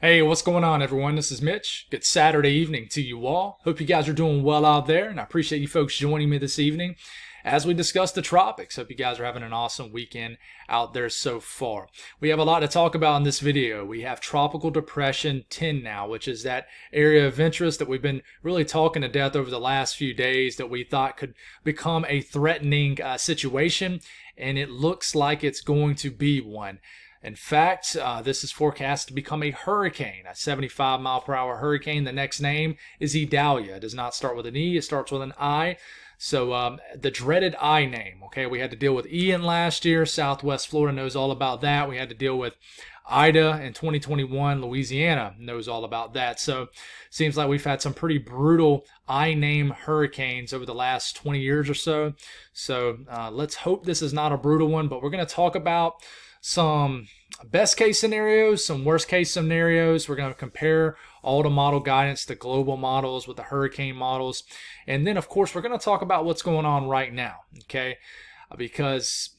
Hey, what's going on, everyone? This is Mitch. Good Saturday evening to you all. Hope you guys are doing well out there, and I appreciate you folks joining me this evening as we discuss the tropics. Hope you guys are having an awesome weekend out there so far. We have a lot to talk about in this video. We have Tropical Depression 10 now, which is that area of interest that we've been really talking to death over the last few days that we thought could become a threatening situation, and it looks like it's going to be one. In fact, this is forecast to become a hurricane, a 75-mile-per-hour hurricane. The next name is Idalia. It does not start with an E. It starts with an I. So the dreaded I name, okay? We had to deal with Ian last year. Southwest Florida knows all about that. We had to deal with Ida in 2021. Louisiana knows all about that. So seems like we've had some pretty brutal I name hurricanes over the last 20 years or so. So let's hope this is not a brutal one, but we're going to talk about some best case scenarios, some worst case scenarios. We're going to compare all the model guidance, the global models with the hurricane models. And then, of course, we're going to talk about what's going on right now, okay? Because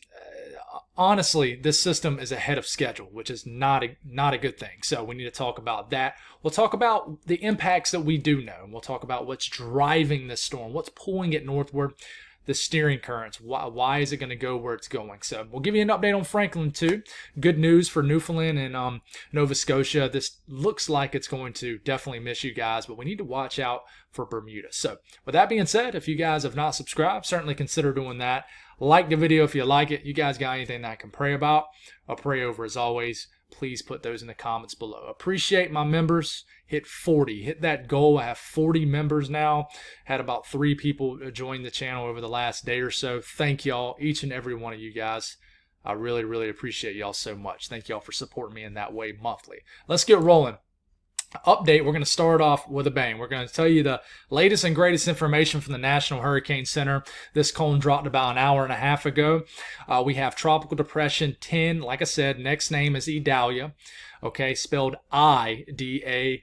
honestly, this system is ahead of schedule, which is not a good thing. So we need to talk about that. We'll talk about the impacts that we do know. And we'll talk about what's driving this storm, what's pulling it northward, the steering currents. Why is it going to go where it's going? So we'll give you an update on Franklin too. Good news for Newfoundland and Nova Scotia. This looks like it's going to definitely miss you guys, but we need to watch out for Bermuda. So with that being said, if you guys have not subscribed, certainly consider doing that. Like the video if you like it. You guys got anything that I can pray about or pray over, as always, please put those in the comments below. Appreciate my members. Hit 40. Hit that goal. I have 40 members now. Had about 3 people join the channel over the last day or so. Thank y'all, each and every one of you guys. I really, really appreciate y'all so much. Thank y'all for supporting me in that way monthly. Let's get rolling. Update, we're going to start off with a bang. We're going to tell you the latest and greatest information from the National Hurricane Center. This cone dropped about an hour and a half ago. We have Tropical Depression 10. Like I said, next name is Idalia. Okay, spelled I-D-A-L-I-A.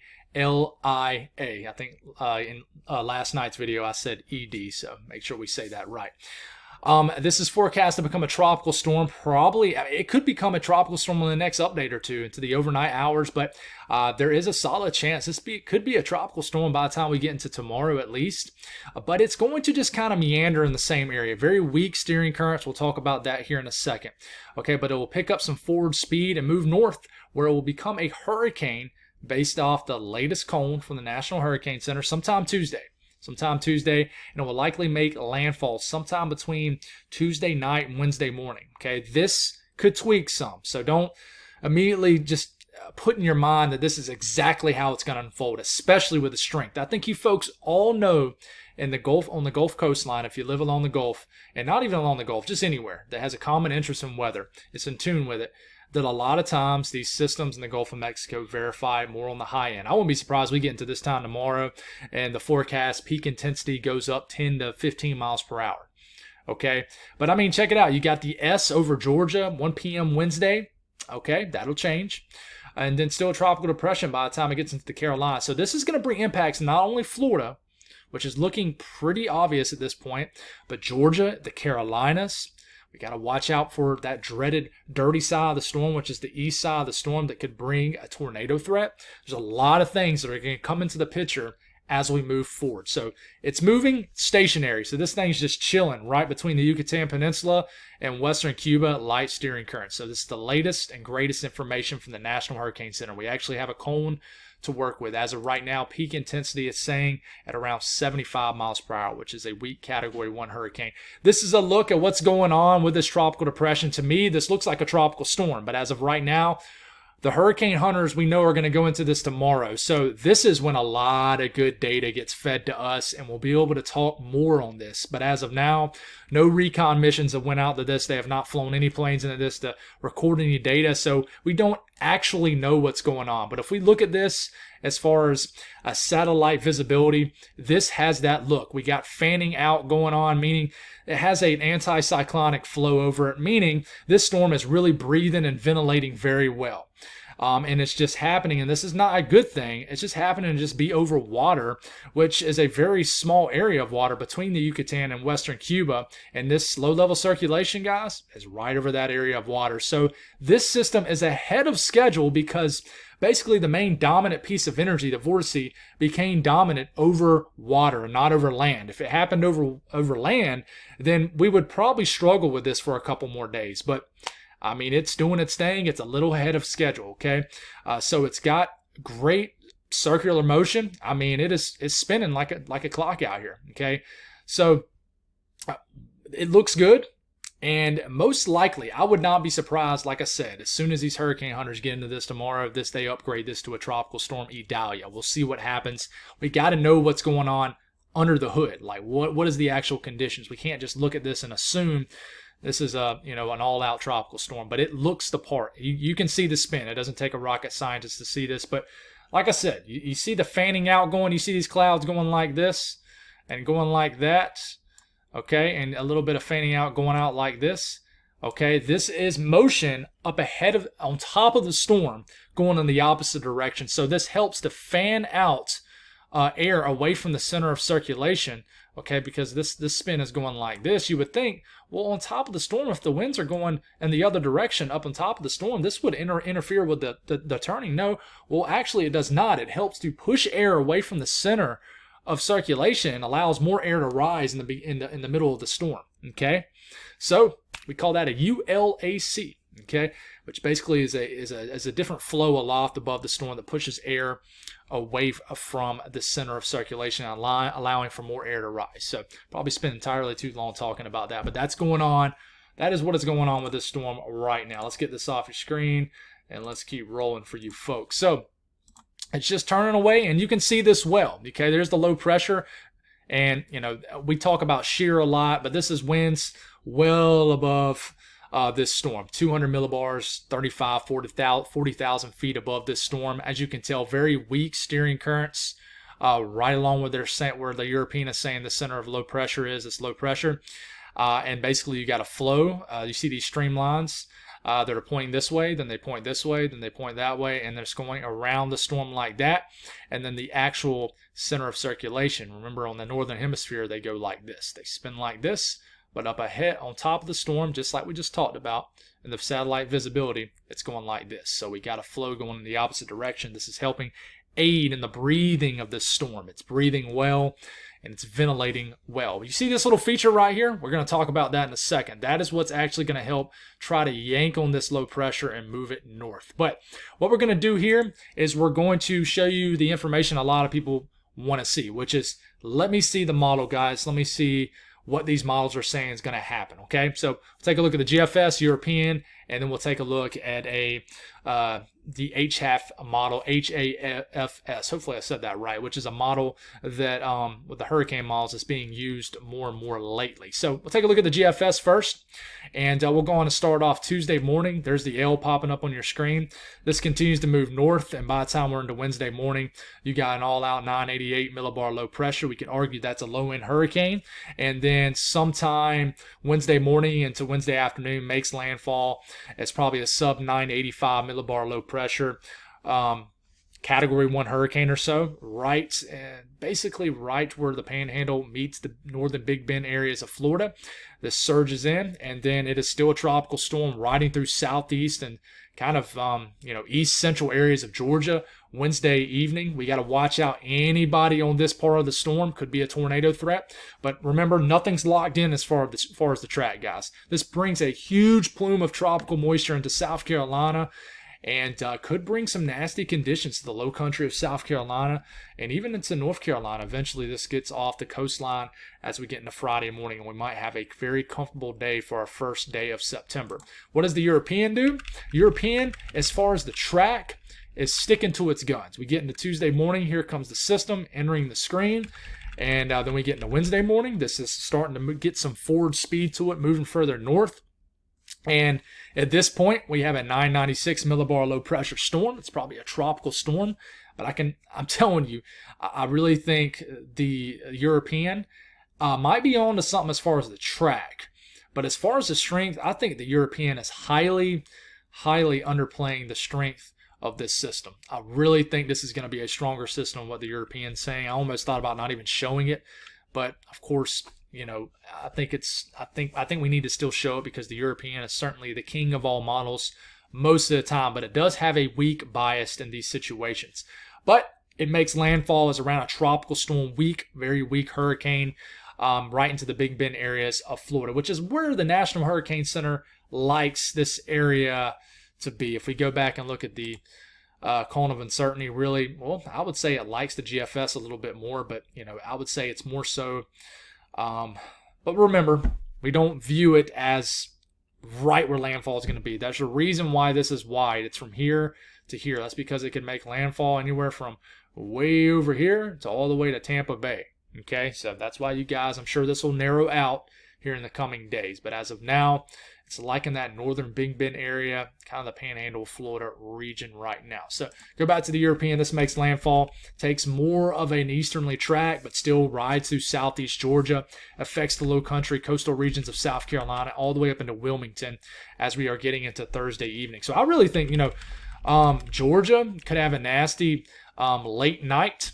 I think in last night's video I said ED, so make sure we say that right. This is forecast to become a tropical storm. Probably, it could become a tropical storm in the next update or two into the overnight hours, but there is a solid chance this could be a tropical storm by the time we get into tomorrow at least. But it's going to just kind of meander in the same area. Very weak steering currents. We'll talk about that here in a second. Okay, but it will pick up some forward speed and move north where it will become a hurricane based off the latest cone from the National Hurricane Center sometime Tuesday, and it will likely make landfall sometime between Tuesday night and Wednesday morning. Okay, this could tweak some, so don't immediately just put in your mind that this is exactly how it's going to unfold, especially with the strength. I think you folks all know in the Gulf, on the Gulf coastline, if you live along the Gulf, and not even along the Gulf, just anywhere that has a common interest in weather, it's in tune with it, that a lot of times these systems in the Gulf of Mexico verify more on the high end. I wouldn't be surprised we get into this time tomorrow and the forecast peak intensity goes up 10 to 15 miles per hour. Okay, but I mean, check it out. You got the S over Georgia, 1 p.m. Wednesday. Okay, that'll change. And then still a tropical depression by the time it gets into the Carolinas. So this is going to bring impacts not only Florida, which is looking pretty obvious at this point, but Georgia, the Carolinas. We got to watch out for that dreaded dirty side of the storm, which is the east side of the storm that could bring a tornado threat. There's a lot of things that are going to come into the picture as we move forward. So it's moving stationary. So this thing's just chilling right between the Yucatan Peninsula and western Cuba, light steering current. So this is the latest and greatest information from the National Hurricane Center. We actually have a cone to work with. As of right now, peak intensity is saying at around 75 miles per hour, which is a weak category 1 hurricane. This is a look at what's going on with this tropical depression. To me, this looks like a tropical storm, but as of right now, the hurricane hunters we know are going to go into this tomorrow. So this is when a lot of good data gets fed to us, and we'll be able to talk more on this. But as of now, no recon missions have went out to this. They have not flown any planes into this to record any data. So we don't actually know what's going on. But if we look at this as far as a satellite visibility, this has that look. We got fanning out going on, meaning it has an anticyclonic flow over it, meaning this storm is really breathing and ventilating very well. And it's just happening, and this is not a good thing. It's just happening to just be over water, which is a very small area of water between the Yucatan and western Cuba. And this low-level circulation, guys, is right over that area of water. So this system is ahead of schedule because basically the main dominant piece of energy, the vortice, became dominant over water and not over land. If it happened over land, then we would probably struggle with this for a couple more days. But I mean, it's doing its thing. It's a little ahead of schedule, okay? So it's got great circular motion. I mean, it's spinning like a clock out here, okay? So it looks good. And most likely, I would not be surprised, like I said, as soon as these hurricane hunters get into this tomorrow, they upgrade this to a tropical storm Idalia. We'll see what happens. We got to know what's going on under the hood. Like, what is the actual conditions? We can't just look at this and assume this is an all-out tropical storm. But it looks the part. You can see the spin. It doesn't take a rocket scientist to see this. But like I said, you see the fanning out going. You see these clouds going like this and going like that. Okay, and a little bit of fanning out going out like this. Okay, this is motion up ahead on top of the storm going in the opposite direction. So this helps to fan out air away from the center of circulation. Okay, because this spin is going like this. You would think, well, on top of the storm, if the winds are going in the other direction up on top of the storm, this would interfere with the turning. No, well, actually it does not. It helps to push air away from the center of circulation and allows more air to rise in the middle of the storm. Okay, so we call that a ULAC. Okay, which basically is a different flow aloft above the storm that pushes air away from the center of circulation, allowing for more air to rise. So probably spend entirely too long talking about that, but that's going on. That is what is going on with this storm right now. Let's get this off your screen and let's keep rolling for you folks. So it's just turning away, and you can see this well. Okay, there's the low pressure, and we talk about shear a lot, but this is winds well above this storm, 200 millibars, 40,000 feet above this storm. As you can tell, very weak steering currents, right along with where the European is saying the center of low pressure is. It's low pressure, and basically you got a flow. You see these streamlines that are pointing this way, then they point this way, then they point that way, and they're just going around the storm like that. And then the actual center of circulation, remember on the northern hemisphere, they go like this. They spin like this, but up ahead on top of the storm, just like we just talked about in the satellite visibility, it's going like this. So we got a flow going in the opposite direction. This is helping aid in the breathing of this storm. It's breathing well, and it's ventilating well. You see this little feature right here? We're going to talk about that in a second. That is what's actually going to help try to yank on this low pressure and move it north. But what we're going to do here is we're going to show you the information a lot of people want to see, which is, let me see the model, guys. Let me see what these models are saying is going to happen. Okay, so we'll take a look at the GFS European, and then we'll take a look at the HAF model, HAFS. Hopefully I said that right, which is a model that with the hurricane models is being used more and more lately. So we'll take a look at the GFS first, and we'll go on to start off Tuesday morning. There's the L popping up on your screen. This continues to move north, and by the time we're into Wednesday morning, you got an all-out 988 millibar low pressure. We can argue that's a low-end hurricane, and then sometime Wednesday morning into Wednesday afternoon makes landfall. It's probably a sub 985 millibar low pressure, category 1 hurricane or so, basically right where the Panhandle meets the northern Big Bend areas of Florida. This surges in, and then it is still a tropical storm riding through southeast and kind of east central areas of Georgia. Wednesday evening, we got to watch out. Anybody on this part of the storm could be a tornado threat, but remember, nothing's locked in as far as the track, guys. This brings a huge plume of tropical moisture into South Carolina, and could bring some nasty conditions to the low country of South Carolina and even into North Carolina. Eventually, this gets off the coastline as we get into Friday morning, and we might have a very comfortable day for our first day of September. What does the European do? European, as far as the track, is sticking to its guns. We get into Tuesday morning. Here comes the system entering the screen. And then we get into Wednesday morning. This is starting to get some forward speed to it, moving further north. And at this point, we have a 996 millibar low pressure storm. It's probably a tropical storm, but I'm telling you, I really think the European might be on to something as far as the track. But as far as the strength, I think the European is highly, highly underplaying the strength of this system. I really think this is going to be a stronger system than what the Europeans saying. I almost thought about not even showing it, but of course, you know, I think we need to still show it because the European is certainly the king of all models most of the time, but it does have a weak bias in these situations. But it makes landfall as around a tropical storm, weak, very weak hurricane, right into the Big Bend areas of Florida, which is where the National Hurricane Center likes this area to be. If we go back and look at the cone of uncertainty, really, well, I would say it likes the GFS a little bit more, but, you know, I would say it's more so. But remember, we don't view it as right where landfall is going to be. That's the reason why this is wide. It's from here to here. That's because it can make landfall anywhere from way over here to all the way to Tampa Bay. Okay, so that's why you guys, I'm sure this will narrow out here in the coming days. But as of now, it's like in that northern Big Bend area, kind of the Panhandle of Florida region right now. So go back to the European. This makes landfall, takes more of an easterly track, but still rides through southeast Georgia, affects the low country, coastal regions of South Carolina, all the way up into Wilmington as we are getting into Thursday evening. So I really think, you know, Georgia could have a nasty late night.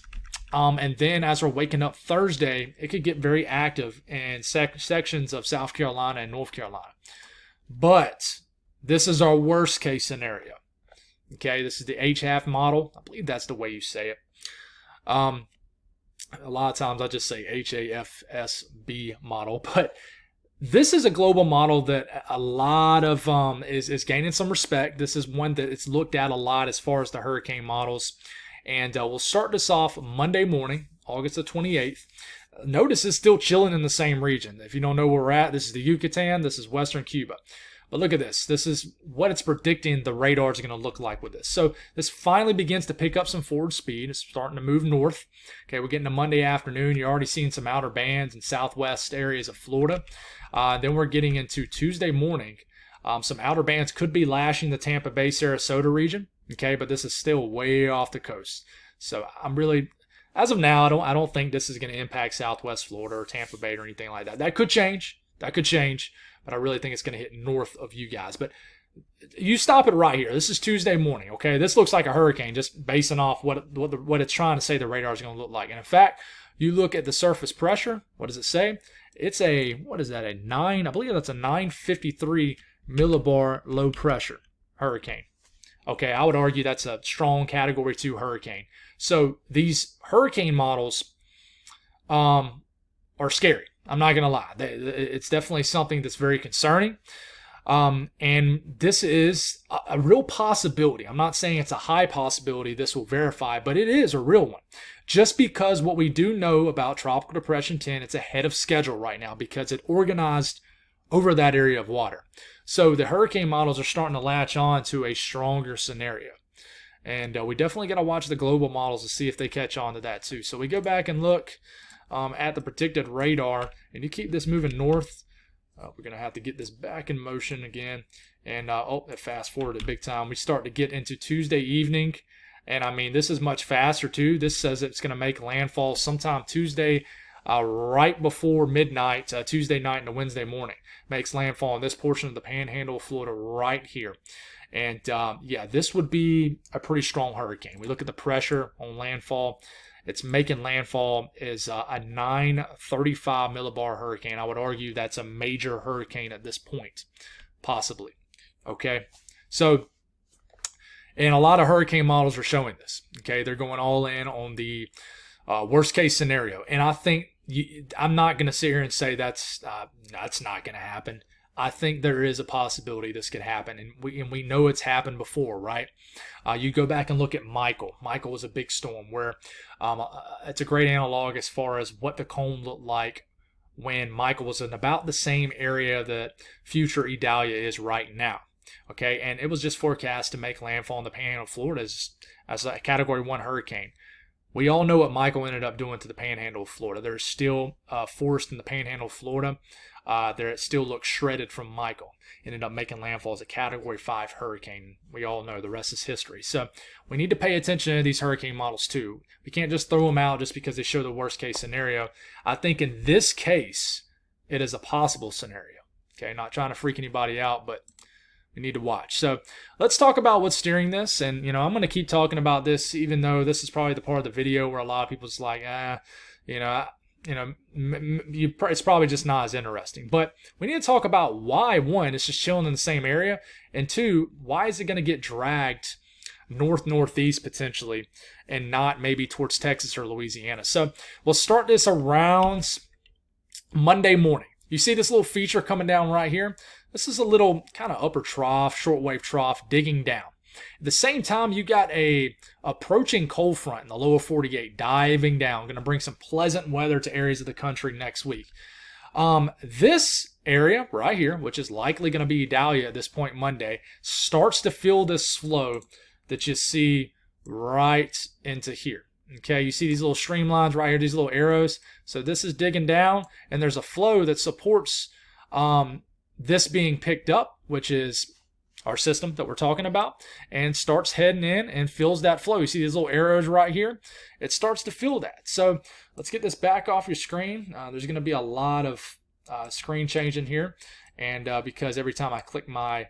And then as we're waking up Thursday, it could get very active in sections of South Carolina and North Carolina. But this is our worst case scenario. Okay, this is the HAF model. I believe that's the way you say it. A lot of times I just say HAFSB model, but this is a global model that a lot of is gaining some respect. This is one that it's looked at a lot as far as the hurricane models. And we'll start this off Monday morning, August the 28th. Notice it's still chilling in the same region. If you don't know where we're at, this is the Yucatan, this is Western Cuba. But look at this. This is what it's predicting the radar is going to look like with this. So this finally begins to pick up some forward speed. It's starting to move north. Okay, we're getting to Monday afternoon. You're already seeing some outer bands in southwest areas of Florida. Then we're getting into Tuesday morning. Some outer bands could be lashing the Tampa Bay, Sarasota region. Okay, but this is still way off the coast. So I'm really, as of now, I don't think this is going to impact Southwest Florida or Tampa Bay or anything like that. That could change. But I really think it's going to hit north of you guys. But you stop it right here. This is Tuesday morning, okay? This looks like a hurricane just basing off what it's trying to say the radar is going to look like. And in fact, you look at the surface pressure. What does it say? It's a 9, I believe that's a 953 millibar low pressure hurricane. Okay, I would argue that's a strong Category 2 hurricane. So these hurricane models are scary. I'm not going to lie. It's definitely something that's very concerning. And this is a real possibility. I'm not saying it's a high possibility this will verify, but it is a real one. Just because what we do know about Tropical Depression 10, it's ahead of schedule right now because it organized over that area of water. So the hurricane models are starting to latch on to a stronger scenario. And we definitely got to watch the global models to see if they catch on to that too. So we go back and look at the predicted radar, and you keep this moving north. We're going to have to get this back in motion again. And it fast forwarded big time. We start to get into Tuesday evening. And I mean, this is much faster too. This says it's going to make landfall sometime Tuesday right before midnight, Tuesday night into Wednesday morning. Makes landfall in this portion of the Panhandle of Florida right here. And yeah, this would be a pretty strong hurricane. We look at the pressure on landfall. It's making landfall is a 935 millibar hurricane. I would argue that's a major hurricane at this point, possibly. Okay, so and a lot of hurricane models are showing this. Okay, they're going all in on the worst case scenario, and I think I'm not going to sit here and say that's not going to happen. I think there is a possibility this could happen, and we know it's happened before, right? You go back and look at Michael. Michael was a big storm where it's a great analog as far as what the cone looked like when Michael was in about the same area that future Idalia is right now. Okay, and it was just forecast to make landfall in the Panhandle of Florida as a Category 1 hurricane. We all know what Michael ended up doing to the Panhandle of Florida. There's still forest in the Panhandle of Florida. There it still looks shredded from Michael. Ended up making landfall as a Category 5 hurricane. We all know the rest is history. So we need to pay attention to these hurricane models too. We can't just throw them out just because they show the worst case scenario. I think in this case, it is a possible scenario. Okay, not trying to freak anybody out, but we need to watch. So let's talk about what's steering this. And, I'm going to keep talking about this, even though this is probably the part of the video where a lot of people's like, it's probably just not as interesting. But we need to talk about why, one, it's just chilling in the same area, and two, why is it going to get dragged northeast potentially and not maybe towards Texas or Louisiana. So we'll start this around Monday morning. You see this little feature coming down right here? This is a little kind of upper trough, shortwave trough digging down. At the same time, you got a approaching cold front in the lower 48 diving down, going to bring some pleasant weather to areas of the country next week. This area right here, which is likely going to be Idalia at this point Monday, starts to feel this flow that you see right into here. Okay, you see these little streamlines right here, these little arrows. So this is digging down, and there's a flow that supports this being picked up, which is our system that we're talking about, and starts heading in and fills that flow. You see these little arrows right here? It starts to fill that. So let's get this back off your screen. There's going to be a lot of screen changing here, and because every time I click my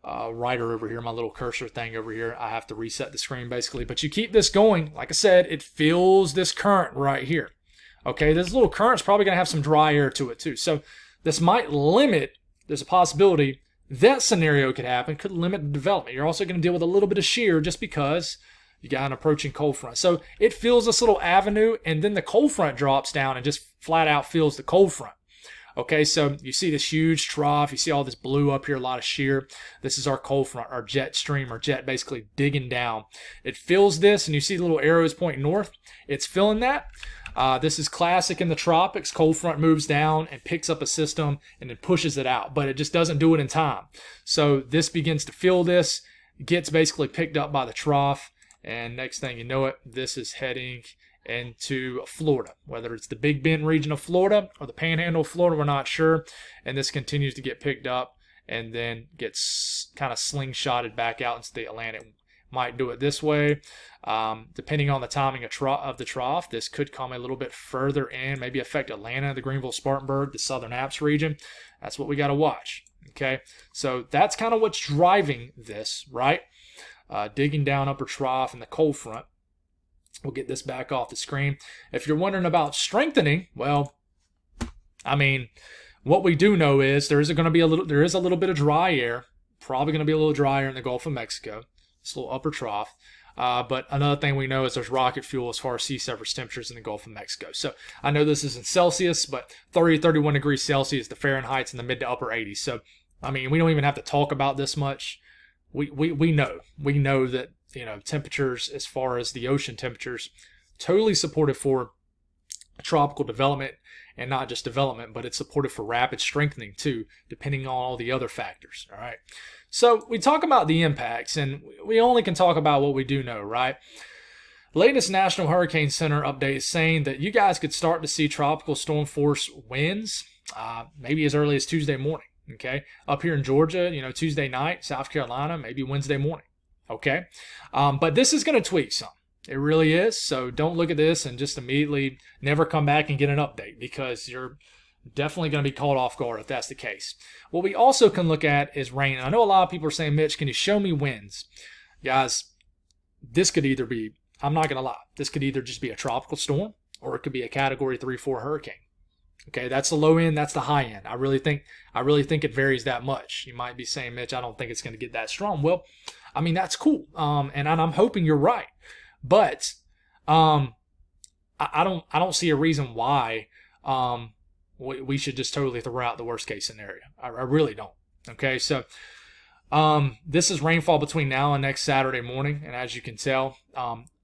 writer over here, my little cursor thing over here, I have to reset the screen basically. But you keep this going, like I said, it fills this current right here. Okay, this little current's probably going to have some dry air to it too. So this might limit, there's a possibility that scenario could happen, could limit the development. You're also going to deal with a little bit of shear just because you got an approaching cold front. So it fills this little avenue, and then the cold front drops down and just flat out fills the cold front. Okay, so you see this huge trough. You see all this blue up here, a lot of shear. This is our cold front, our jet stream, our jet basically digging down. It fills this, and you see the little arrows pointing north. It's filling that. This is classic in the tropics. Cold front moves down and picks up a system and then pushes it out, but it just doesn't do it in time. So this begins to fill this, gets basically picked up by the trough, and next thing you know it, this is heading into Florida. Whether it's the Big Bend region of Florida or the Panhandle of Florida, we're not sure. And this continues to get picked up and then gets kind of slingshotted back out into the Atlantic. Might do it this way. Depending on the timing of the trough, this could come a little bit further in, maybe affect Atlanta, the Greenville, Spartanburg, the Southern Apps region. That's what we got to watch. Okay, so that's kind of what's driving this, right? Digging down upper trough and the cold front. We'll get this back off the screen. If you're wondering about strengthening, well, I mean, what we do know is there is a little bit of dry air, probably going to be a little drier in the Gulf of Mexico, this little upper trough. But another thing we know is there's rocket fuel as far as sea surface temperatures in the Gulf of Mexico. So I know this isn't Celsius, but 30 to 31 degrees Celsius, the Fahrenheit's in the mid to upper 80s. So, I mean, we don't even have to talk about this much. We know that, temperatures as far as the ocean temperatures, totally supportive for tropical development, and not just development, but it's supportive for rapid strengthening too, depending on all the other factors. All right. So we talk about the impacts, and we only can talk about what we do know, right? Latest National Hurricane Center update is saying that you guys could start to see tropical storm force winds maybe as early as Tuesday morning. Okay, up here in Georgia, Tuesday night, South Carolina, maybe Wednesday morning. Okay, but this is going to tweak some. It really is. So don't look at this and just immediately never come back and get an update, because you're definitely going to be caught off guard if that's the case. What we also can look at is rain. I know a lot of people are saying, Mitch, can you show me winds? Guys, this could either be, I'm not going to lie, this could either just be a tropical storm, or it could be a Category 3-4 hurricane. Okay, that's the low end, that's the high end. I really think it varies that much. You might be saying, Mitch, I don't think it's going to get that strong. Well, I mean, that's cool. And I'm hoping you're right. But I don't see a reason why we should just totally throw out the worst case scenario. I really don't. Okay, so this is rainfall between now and next Saturday morning, and as you can tell,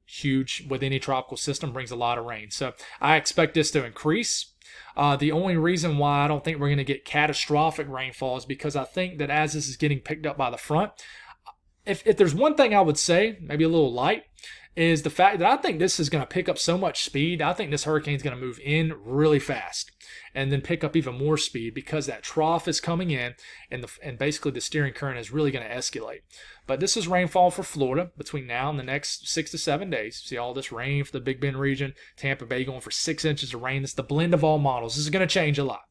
huge with any tropical system brings a lot of rain. So I expect this to increase. The only reason why I don't think we're going to get catastrophic rainfall is because I think that as this is getting picked up by the front, if there's one thing I would say, maybe a little light, is the fact that I think this is going to pick up so much speed. I think this hurricane is going to move in really fast and then pick up even more speed, because that trough is coming in, and basically the steering current is really going to escalate. But this is rainfall for Florida between now and the next 6 to 7 days. See all this rain for the Big Bend region, Tampa Bay going for 6 inches of rain. It's the blend of all models. This is going to change a lot.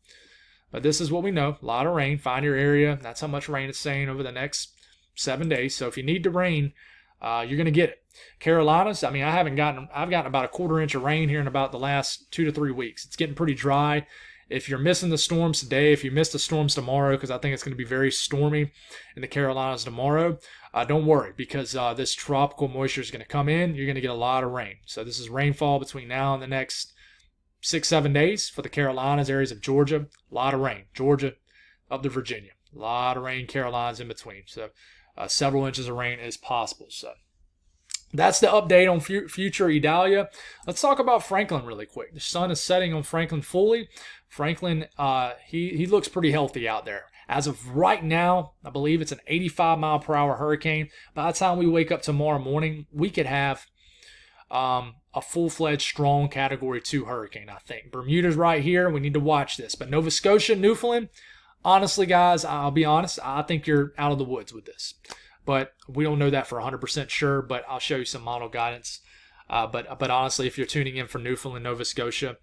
But this is what we know. A lot of rain. Find your area. That's how much rain it's saying over the next 7 days. So if you need the rain, you're going to get it. Carolinas, I mean, I've gotten about a 1/4 inch of rain here in about the last 2 to 3 weeks. It's getting pretty dry. If you're missing the storms today, if you miss the storms tomorrow, because I think it's going to be very stormy in the Carolinas tomorrow, don't worry, because this tropical moisture is going to come in. You're going to get a lot of rain. So this is rainfall between now and the next 6-7 days for the Carolinas, areas of Georgia. A lot of rain. Georgia up to Virginia. A lot of rain, Carolinas in between. So several inches of rain is possible. So that's the update on future Idalia. Let's talk about Franklin really quick. The sun is setting on Franklin fully. Franklin, he looks pretty healthy out there. As of right now, I believe it's an 85-mile-per-hour hurricane. By the time we wake up tomorrow morning, we could have a full-fledged, strong Category 2 hurricane, I think. Bermuda's right here. We need to watch this. But Nova Scotia, Newfoundland, honestly, guys, I'll be honest, I think you're out of the woods with this. But we don't know that for 100% sure, but I'll show you some model guidance. But honestly, if you're tuning in for Newfoundland, Nova Scotia,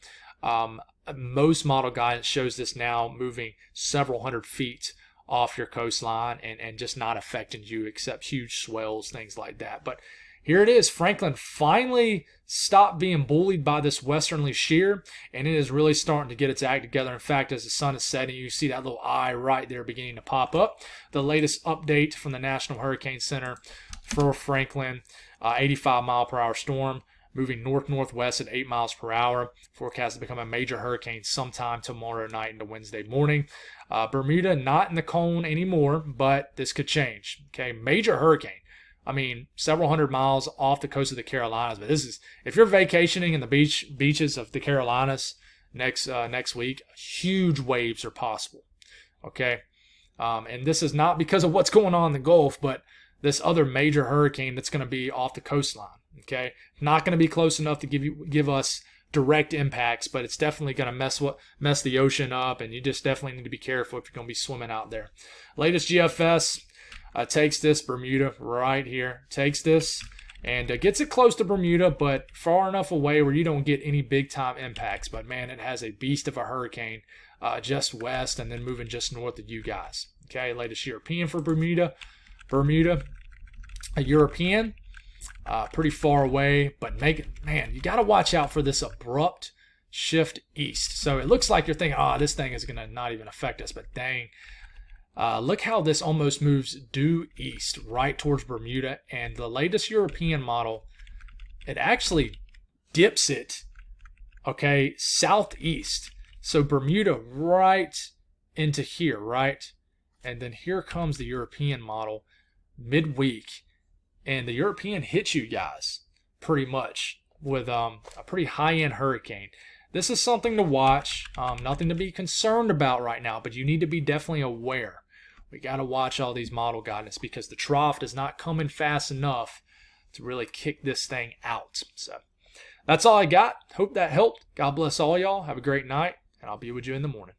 most model guidance shows this now moving several hundred feet off your coastline and just not affecting you except huge swells, things like that. But here it is. Franklin finally stopped being bullied by this westerly shear, and it is really starting to get its act together. In fact, as the sun is setting, you see that little eye right there beginning to pop up. The latest update from the National Hurricane Center for Franklin, 85-mile-per-hour storm, moving north-northwest at 8 miles per hour. Forecast to become a major hurricane sometime tomorrow night into Wednesday morning. Bermuda not in the cone anymore, but this could change. Okay, major hurricane. I mean, several hundred miles off the coast of the Carolinas. But this is, if you're vacationing in the beaches of the Carolinas next week, huge waves are possible. Okay, and this is not because of what's going on in the Gulf, but this other major hurricane that's going to be off the coastline. Okay, not going to be close enough to give us direct impacts, but it's definitely going to mess the ocean up, and you just definitely need to be careful if you're going to be swimming out there. Latest GFS takes this Bermuda right here, takes this and gets it close to Bermuda, but far enough away where you don't get any big time impacts. But man, it has a beast of a hurricane just west and then moving just north of you guys. Okay, latest European for Bermuda, a European. Pretty far away, but man, you got to watch out for this abrupt shift east. So it looks like you're thinking, this thing is going to not even affect us, but dang. Look how this almost moves due east, right towards Bermuda. And the latest European model, it actually dips it, okay, southeast. So Bermuda right into here, right? And then here comes the European model midweek. And the European hits you guys pretty much with a pretty high-end hurricane. This is something to watch, nothing to be concerned about right now, but you need to be definitely aware. We got to watch all these model guidance because the trough is not coming fast enough to really kick this thing out. So that's all I got. Hope that helped. God bless all y'all. Have a great night, and I'll be with you in the morning.